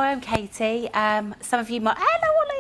I'm Katie. Some of you might, hello Ollie.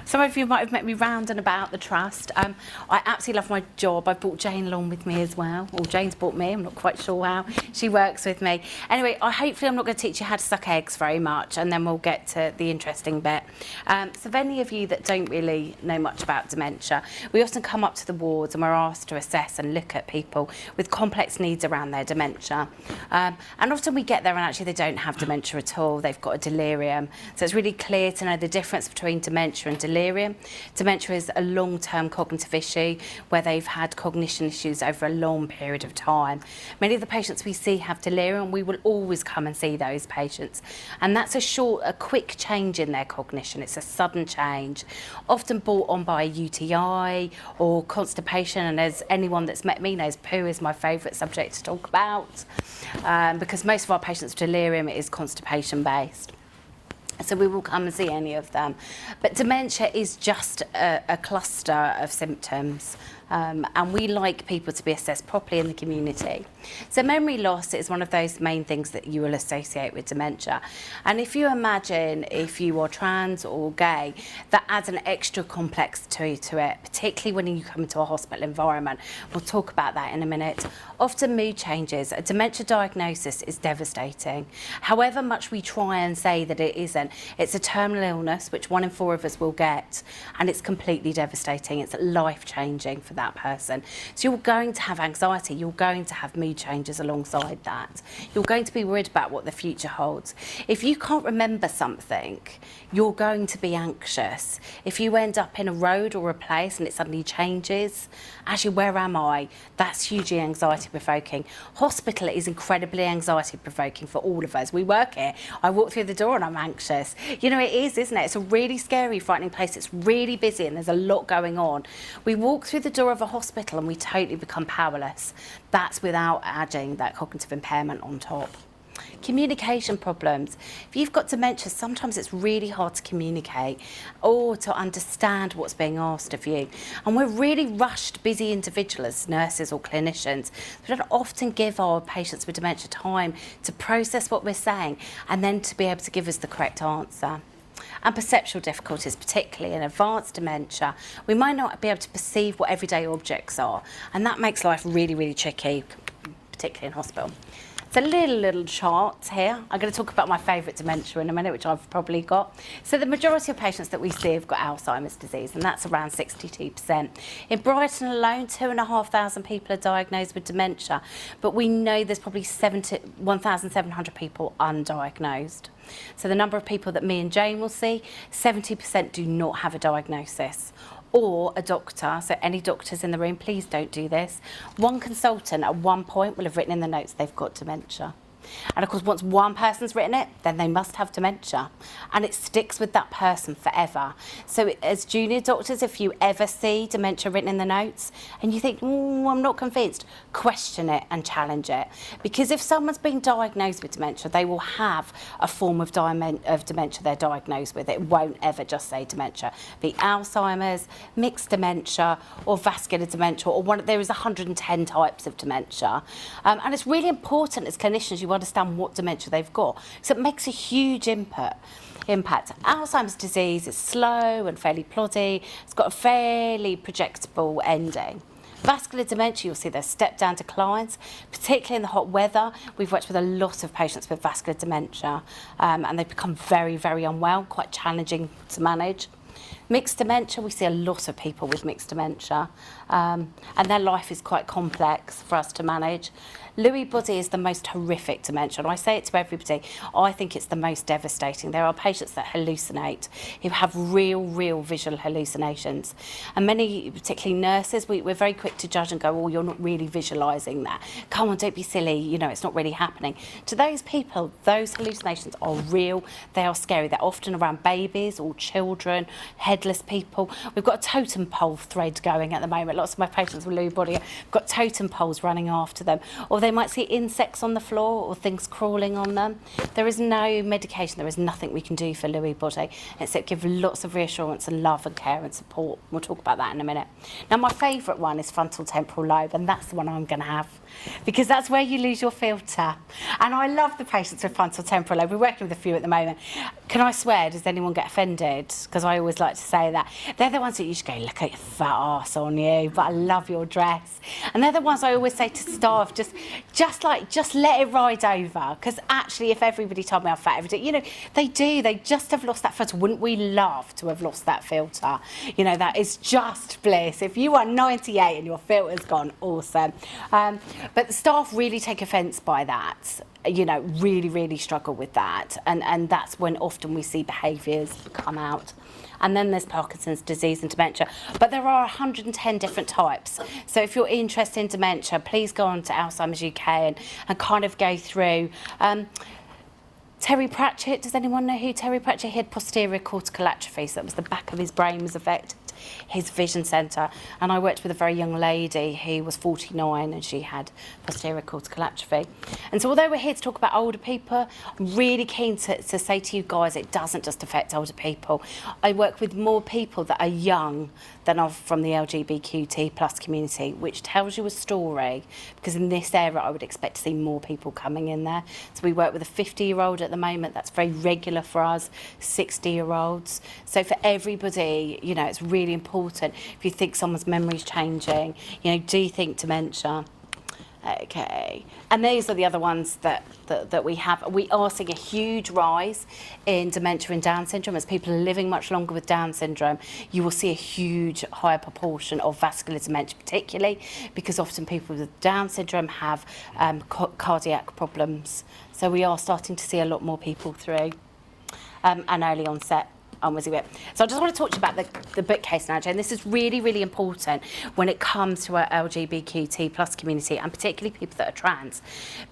Some of you might have met me round and about the trust. I absolutely love my job. I've brought Jane along with me as well. Or Jane's brought me, I'm not quite sure how. She works with me. Anyway, hopefully I'm not going to teach you how to suck eggs very much, and then we'll get to the interesting bit. So for any of you that don't really know much about dementia, we often come up to the wards and we're asked to assess and look at people with complex needs around their dementia. And often we get there and actually they don't have dementia at all. They've got a delirium. So it's really clear to know the difference between dementia and delirium. Dementia is a long-term cognitive issue where they've had cognition issues over a long period of time. Many of the patients we see have delirium. We will always come and see those patients. And that's a quick change in their cognition. It's a sudden change, often brought on by a UTI or constipation. And as anyone that's met me knows, poo is my favourite subject to talk about because most of our patients with delirium is constipation based. So we will come and see any of them. But dementia is just a cluster of symptoms. And we like people to be assessed properly in the community. So memory loss is one of those main things that you will associate with dementia. And if you imagine if you are trans or gay, that adds an extra complexity to it, particularly when you come into a hospital environment. We'll talk about that in a minute. Often mood changes. A dementia diagnosis is devastating. However much we try and say that it isn't, it's a terminal illness, which 1 in 4 of us will get, and it's completely devastating. It's life-changing for that person. So you're going to have anxiety, you're going to have mood changes alongside that. You're going to be worried about what the future holds. If you can't remember something, you're going to be anxious. If you end up in a road or a place and it suddenly changes, actually, where am I? That's hugely anxiety provoking. Hospital is incredibly anxiety provoking for all of us. We work here. I walk through the door and I'm anxious. You know, it is, isn't it? It's a really scary, frightening place. It's really busy and there's a lot going on. We walk through the door of a hospital and we totally become powerless. That's without adding that cognitive impairment on top. Communication problems. If you've got dementia, sometimes it's really hard to communicate or to understand what's being asked of you. And we're really rushed, busy individuals as nurses or clinicians. We don't often give our patients with dementia time to process what we're saying and then to be able to give us the correct answer. And perceptual difficulties, particularly in advanced dementia. We might not be able to perceive what everyday objects are, and that makes life really, really tricky, particularly in hospital. It's a little chart here. I'm going to talk about my favourite dementia in a minute, which I've probably got. So the majority of patients that we see have got Alzheimer's disease, and that's around 62%. In Brighton alone, 2,500 people are diagnosed with dementia, but we know there's probably 1,700 people undiagnosed. So the number of people that me and Jane will see, 70% do not have a diagnosis. Or a doctor, so any doctors in the room, please don't do this. One consultant at one point will have written in the notes they've got dementia. And of course, once one person's written it, then they must have dementia. And it sticks with that person forever. So as junior doctors, if you ever see dementia written in the notes and you think, I'm not convinced, question it and challenge it. Because if someone's been diagnosed with dementia, they will have a form of dementia they're diagnosed with. It won't ever just say dementia. Be Alzheimer's, mixed dementia, or vascular dementia, or there is 110 types of dementia. And it's really important as clinicians you understand what dementia they've got. So it makes a huge impact. Alzheimer's disease is slow and fairly ploddy. It's got a fairly projectable ending. Vascular dementia, you'll see there's step-down declines, particularly in the hot weather. We've worked with a lot of patients with vascular dementia, and they've become very, very unwell, quite challenging to manage. Mixed dementia, we see a lot of people with mixed dementia, and their life is quite complex for us to manage. Lewy body is the most horrific dementia, and I say it to everybody, I think it's the most devastating. There are patients that hallucinate, who have real visual hallucinations. And many, particularly nurses, we're very quick to judge and go, oh, you're not really visualising that. Come on, don't be silly, you know, it's not really happening. To those people, those hallucinations are real, they are scary. They're often around babies or children headless people. We've got a totem pole thread going at the moment. Lots of my patients with Lewy body have got totem poles running after them, or they might see insects on the floor or things crawling on them. There is no medication, there is nothing we can do for Lewy body except give lots of reassurance and love and care and support. We'll talk about that in a minute. Now, my favourite one is frontal temporal lobe, and that's the one I'm going to have because that's where you lose your filter. And I love the patients with frontal temporal lobe. We're working with a few at the moment. Can I swear, does anyone get offended? Because I always like to say that. They're the ones that you just go, look at your fat arse on you, but I love your dress. And they're the ones I always say to staff, just let it ride over. Because actually, if everybody told me I'm fat every day, you know, they do. They just have lost that filter. Wouldn't we love to have lost that filter? You know, that is just bliss. If you are 98 and your filter's gone, awesome. But the staff really take offence by that. You know, really struggle with that. And that's when often we see behaviours come out. And then there's Parkinson's disease and dementia. But there are 110 different types. So if you're interested in dementia, please go on to Alzheimer's UK and kind of go through. Terry Pratchett, does anyone know who Terry Pratchett? He had posterior cortical atrophy, so that was the back of his brain was affected, his vision centre. And I worked with a very young lady who was 49 and she had posterior cortical atrophy. And so although we're here to talk about older people, I'm really keen to say to you guys, it doesn't just affect older people. I work with more people that are young than are from the LGBTQ plus community, which tells you a story, because in this area I would expect to see more people coming in there. So we work with a 50-year-old at the moment, that's very regular for us, 60-year-olds. So for everybody, you know, it's really important. If you think someone's memory's changing, you know, do you think dementia? Okay, and these are the other ones that we have. We are seeing a huge rise in dementia and Down syndrome. As people are living much longer with Down syndrome, you will see a huge higher proportion of vascular dementia, particularly because often people with Down syndrome have cardiac problems. So we are starting to see a lot more people through and early onset. So I just want to talk to you about the book case analogy, and this is really important when it comes to our LGBTQ plus community, and particularly people that are trans,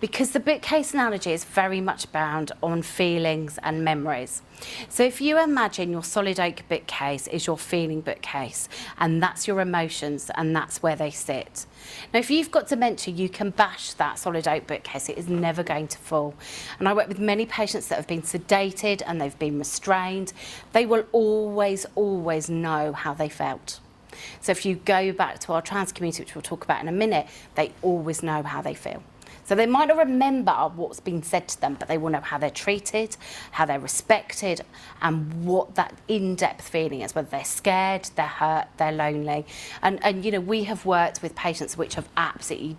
because the book case analogy is very much bound on feelings and memories. So if you imagine your solid oak bookcase is your feeling bookcase, and that's your emotions, and that's where they sit. Now, if you've got dementia, you can bash that solid oak bookcase. It is never going to fall. And I work with many patients that have been sedated and they've been restrained. They will always know how they felt. So if you go back to our trans community, which we'll talk about in a minute, they always know how they feel. So they might not remember what's been said to them, but they will know how they're treated, how they're respected, and what that in-depth feeling is, whether they're scared, they're hurt, they're lonely. And you know, we have worked with patients which have absolutely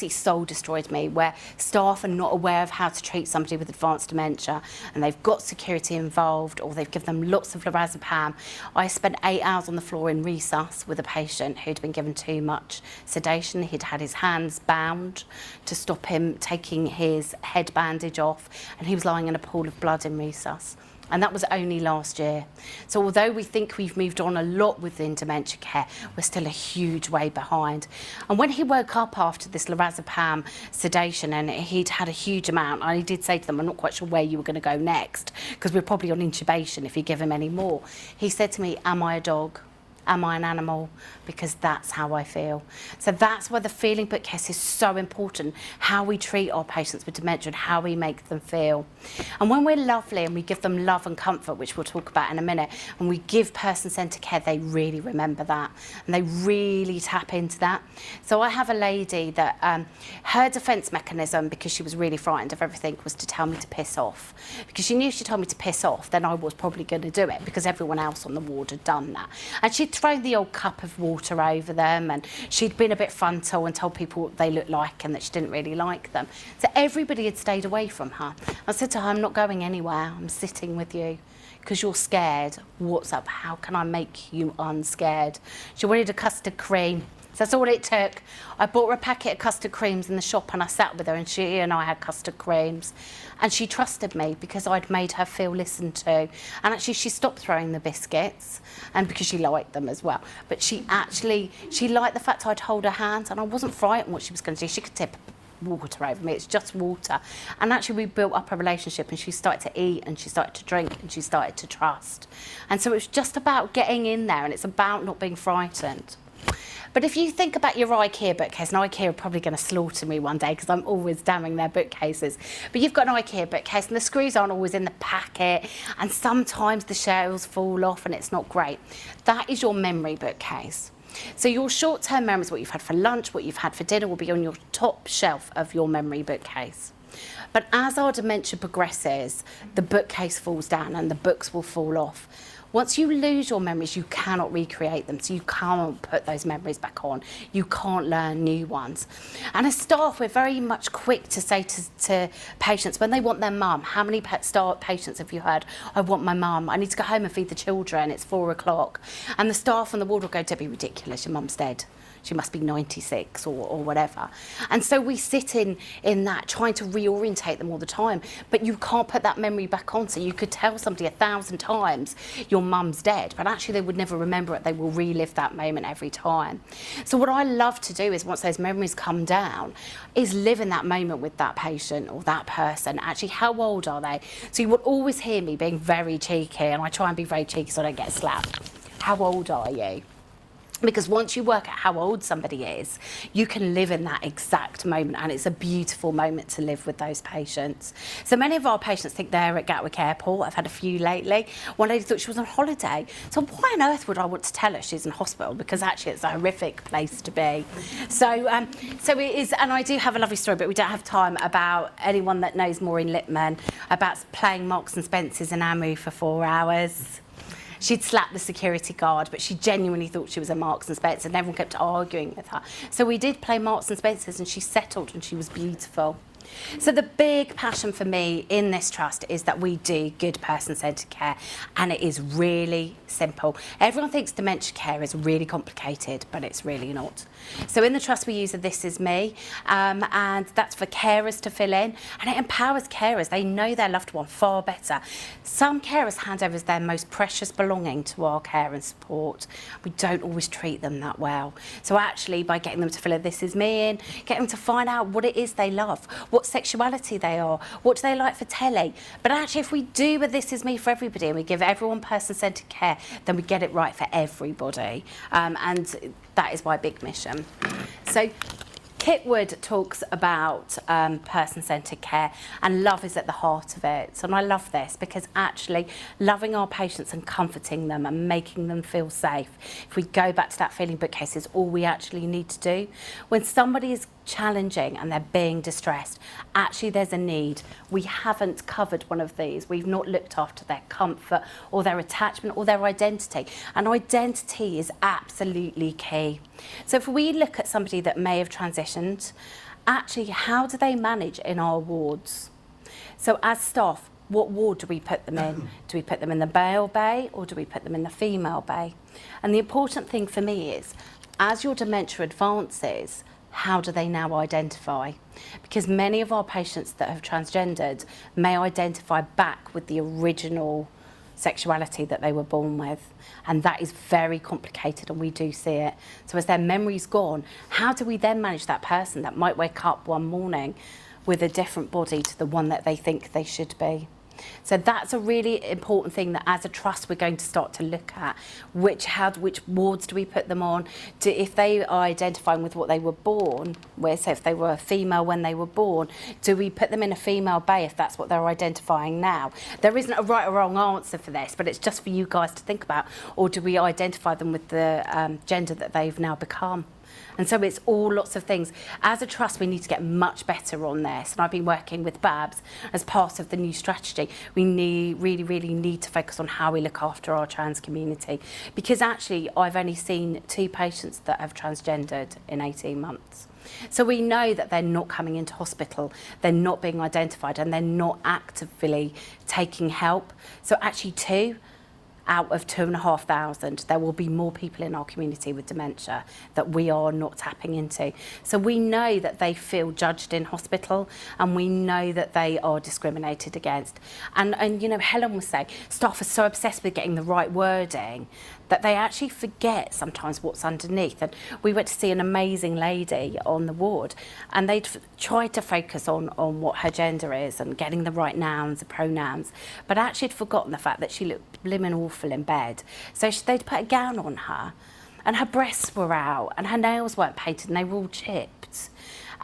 soul destroyed me, where staff are not aware of how to treat somebody with advanced dementia, and they've got security involved, or they've given them lots of lorazepam. I spent 8 hours on the floor in resus with a patient who'd been given too much sedation. He'd had his hands bound to stop him taking his head bandage off, and he was lying in a pool of blood in resus. And that was only last year. So although we think we've moved on a lot within dementia care, we're still a huge way behind. And when he woke up after this lorazepam sedation, and he'd had a huge amount, I did say to them, I'm not quite sure where you were going to go next, because we're probably on intubation if you give him any more. He said to me, am I a dog? Am I an animal? Because that's how I feel. So that's why the feeling bookcase is so important, how we treat our patients with dementia and how we make them feel. And when we're lovely and we give them love and comfort, which we'll talk about in a minute, and we give person-centred care, they really remember that and they really tap into that. So I have a lady that her defence mechanism, because she was really frightened of everything, was to tell me to piss off. Because she knew if she told me to piss off, then I was probably going to do it, because everyone else on the ward had done that. And she'd thrown the old cup of water over them, and she'd been a bit frontal and told people what they looked like and that she didn't really like them. So everybody had stayed away from her. I said to her, I'm not going anywhere, I'm sitting with you because you're scared. What's up? How can I make you unscared? She wanted a custard cream. So that's all it took. I bought her a packet of custard creams in the shop, and I sat with her, and she and I had custard creams. And she trusted me because I'd made her feel listened to. And actually, she stopped throwing the biscuits, and because she liked them as well. But she liked the fact I'd hold her hand, and I wasn't frightened what she was going to do. She could tip water over me, it's just water. And actually we built up a relationship, and she started to eat, and she started to drink, and she started to trust. And so it's just about getting in there, and it's about not being frightened. But if you think about your IKEA bookcase, and IKEA are probably going to slaughter me one day because I'm always damning their bookcases. But you've got an IKEA bookcase, and the screws aren't always in the packet, and sometimes the shelves fall off, and it's not great. That is your memory bookcase. So your short-term memories, what you've had for lunch, what you've had for dinner, will be on your top shelf of your memory bookcase. But as our dementia progresses, the bookcase falls down and the books will fall off. Once you lose your memories, you cannot recreate them, so you can't put those memories back on. You can't learn new ones. And as staff, we're very much quick to say to patients, when they want their mum, how many patients have you heard, I want my mum, I need to go home and feed the children, it's 4 o'clock. And the staff on the ward will go, Debbie, ridiculous, your mum's dead. She must be 96 or whatever. And so we sit in that, trying to reorientate them all the time. But you can't put that memory back on. So you could tell somebody 1,000 times your mum's dead, but actually they would never remember it. They will relive that moment every time. So what I love to do is, once those memories come down, is live in that moment with that patient or that person. Actually, how old are they? So you will always hear me being very cheeky, and I try and be very cheeky so I don't get slapped. How old are you? Because once you work out how old somebody is, you can live in that exact moment, and it's a beautiful moment to live with those patients. So many of our patients think they're at Gatwick Airport. I've had a few lately. One lady thought she was on holiday. So why on earth would I want to tell her she's in hospital? Because actually it's a horrific place to be. So it is, and I do have a lovely story, but we don't have time, about anyone that knows Maureen Lipman, about playing Marks and Spencer's in Amu for 4 hours. She'd slapped the security guard, but she genuinely thought she was a Marks and Spencer, and everyone kept arguing with her. So we did play Marks and Spencer's, and she settled, and she was beautiful. So the big passion for me in this trust is that we do good person-centred care, and it is really simple. Everyone thinks dementia care is really complicated, but it's really not. So in the trust we use a This Is Me, and that's for carers to fill in, and it empowers carers. They know their loved one far better. Some carers hand over their most precious belonging to our care and support. We don't always treat them that well. So actually, by getting them to fill a This Is Me in, get them to find out what it is they love, what sexuality they are, what do they like for telly. But actually, if we do a This Is Me for everybody, and we give everyone person-centred care, then we get it right for everybody. And that is my big mission. So Kit Wood talks about person-centred care, and love is at the heart of it. And I love this because actually loving our patients and comforting them and making them feel safe, if we go back to that feeling bookcase, is all we actually need to do. When somebody is challenging and they're being distressed, actually there's a need. We haven't covered one of these. We've not looked after their comfort or their attachment or their identity. And identity is absolutely key. So if we look at somebody that may have transitioned, actually how do they manage in our wards? So as staff, what ward do we put them in? Do we put them in the male bay, or do we put them in the female bay? And the important thing for me is, as your dementia advances, how do they now identify? Because many of our patients that have transgendered may identify back with the original sexuality that they were born with, and that is very complicated, and we do see it. So as their memory's gone, how do we then manage that person that might wake up one morning with a different body to the one that they think they should be? So that's a really important thing that as a trust we're going to start to look at. Which wards do we put them on? If they are identifying with what they were born with, so if they were a female when they were born, do we put them in a female bay if that's what they're identifying now? There isn't a right or wrong answer for this, but it's just for you guys to think about. Or do we identify them with the gender that they've now become? And so it's all lots of things. As a trust, we need to get much better on this. And I've been working with Babs as part of the new strategy. We really need to focus on how we look after our trans community. Because actually, I've only seen 2 patients that have transgendered in 18 months. So we know that they're not coming into hospital, they're not being identified, and they're not actively taking help. So actually 2 out of 2,500, there will be more people in our community with dementia that we are not tapping into. So we know that they feel judged in hospital, and we know that they are discriminated against. And you know, Helen was saying, staff are so obsessed with getting the right wording that they actually forget sometimes what's underneath. And we went to see an amazing lady on the ward, and they'd tried to focus on what her gender is and getting the right nouns and pronouns, but actually had forgotten the fact that she looked blimmin' awful in bed. So they'd put a gown on her, and her breasts were out, and her nails weren't painted, and they were all chipped.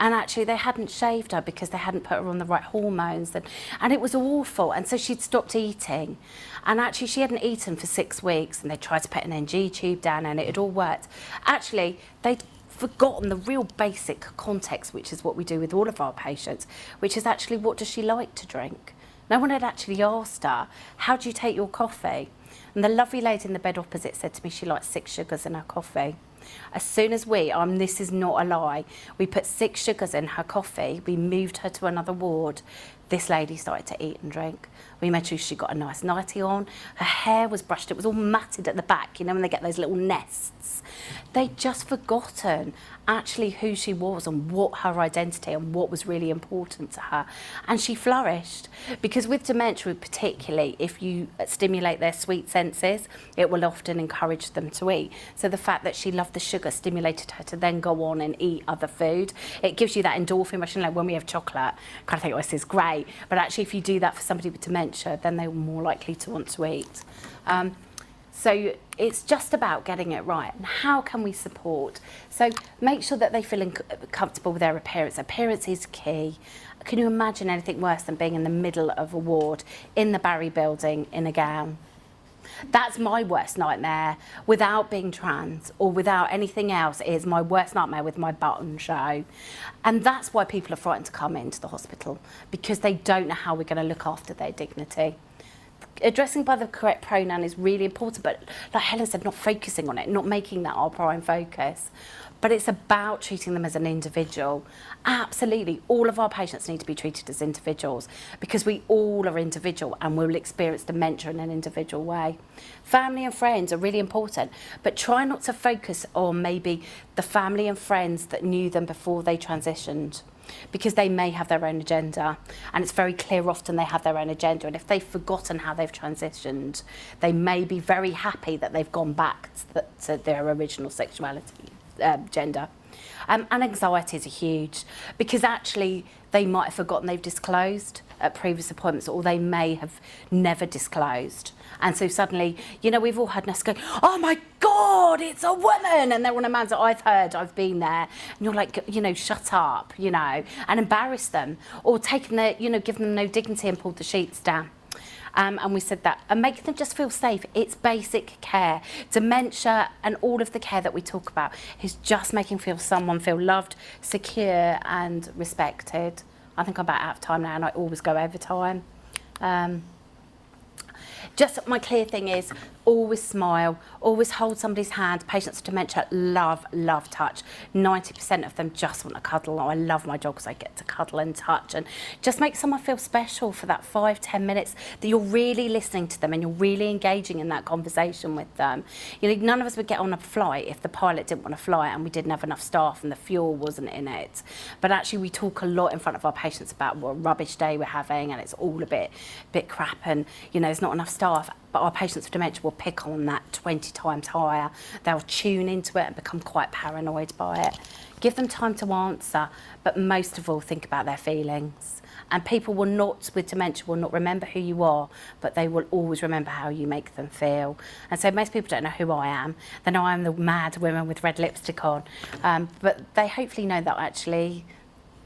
And actually they hadn't shaved her because they hadn't put her on the right hormones, and it was awful. And so she'd stopped eating, and actually she hadn't eaten for 6 weeks, and they tried to put an NG tube down, and it had all worked. Actually, they'd forgotten the real basic context, which is what we do with all of our patients, which is actually, what does she like to drink? No one had actually asked her, how do you take your coffee? And the lovely lady in the bed opposite said to me she likes 6 sugars in her coffee. As soon as this is not a lie, we put 6 sugars in her coffee, we moved her to another ward, this lady started to eat and drink. We made sure she got a nice nightie on, her hair was brushed, it was all matted at the back, you know, when they get those little nests. They'd just forgotten actually who she was and what her identity and what was really important to her. And she flourished, because with dementia particularly, if you stimulate their sweet senses, it will often encourage them to eat. So the fact that she loved the sugar stimulated her to then go on and eat other food. It gives you that endorphin rush, like when we have chocolate, kind of think, oh, this is great. But actually, if you do that for somebody with dementia, then they're more likely to want to eat. So it's just about getting it right. And how can we support? So make sure that they feel comfortable with their appearance. Appearance is key. Can you imagine anything worse than being in the middle of a ward, in the Barry building, in a gown? That's my worst nightmare. Without being trans or without anything else, is my worst nightmare with my button show. And that's why people are frightened to come into the hospital, because they don't know how we're going to look after their dignity. Addressing by the correct pronoun is really important, but like Helen said, not focusing on it, not making that our prime focus. But it's about treating them as an individual. Absolutely, all of our patients need to be treated as individuals, because we all are individual and will experience dementia in an individual way. Family and friends are really important, but try not to focus on maybe the family and friends that knew them before they transitioned, because they may have their own agenda, and it's very clear often they have their own agenda, and if they've forgotten how they've transitioned, they may be very happy that they've gone back to their original sexuality, gender. And anxieties are huge, because actually they might have forgotten they've disclosed at previous appointments, or they may have never disclosed. And so suddenly, you know, we've all had nurses go, oh my God, it's a woman. And they're on a man's, I've heard, I've been there. And you're like, you know, shut up, you know, and embarrass them, or taking their, you know, giving them no dignity and pulled the sheets down. And we said that, and make them just feel safe. It's basic care. Dementia and all of the care that we talk about is just making someone feel loved, secure and respected. I think I'm about out of time now, and I always go over time. Just my clear thing is, always smile, always hold somebody's hand. Patients with dementia love touch. 90% of them just want to cuddle. I love my dogs, I get to cuddle and touch, and just make someone feel special for that 5-10 minutes, that you're really listening to them and you're really engaging in that conversation with them. You know, none of us would get on a flight if the pilot didn't want to fly and we didn't have enough staff and the fuel wasn't in it. But actually we talk a lot in front of our patients about what a rubbish day we're having, and it's all a bit crap, and you know, there's not enough staff. But our patients with dementia will pick on that 20 times higher. They'll tune into it and become quite paranoid by it. Give them time to answer, but most of all, think about their feelings. And people will not, with dementia, will not remember who you are, but they will always remember how you make them feel. And so most people don't know who I am. They know I'm the mad woman with red lipstick on. But they hopefully know that actually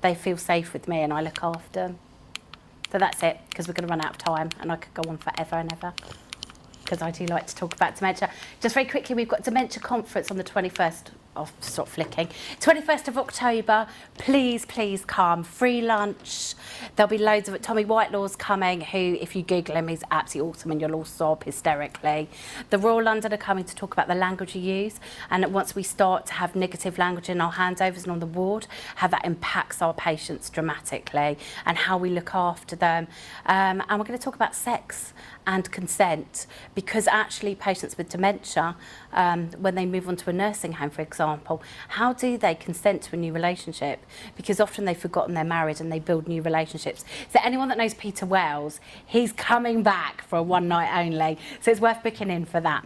they feel safe with me and I look after them. So that's it, because we're going to run out of time, and I could go on forever and ever, because I do like to talk about dementia. Just very quickly, we've got a dementia conference on the 21st. I'll stop flicking. 21st of October, please come. Free lunch. There'll be loads of it. Tommy Whitelaw's coming, who, if you Google him, he's absolutely awesome and you'll all sob hysterically. The Royal London are coming to talk about the language you use, and once we start to have negative language in our handovers and on the ward, how that impacts our patients dramatically and how we look after them. And we're going to talk about sex and consent, because actually patients with dementia, when they move on to a nursing home, for example, how do they consent to a new relationship? Because often they've forgotten they're married and they build new relationships. So anyone that knows Peter Wells, he's coming back for a one night only. So it's worth booking in for that.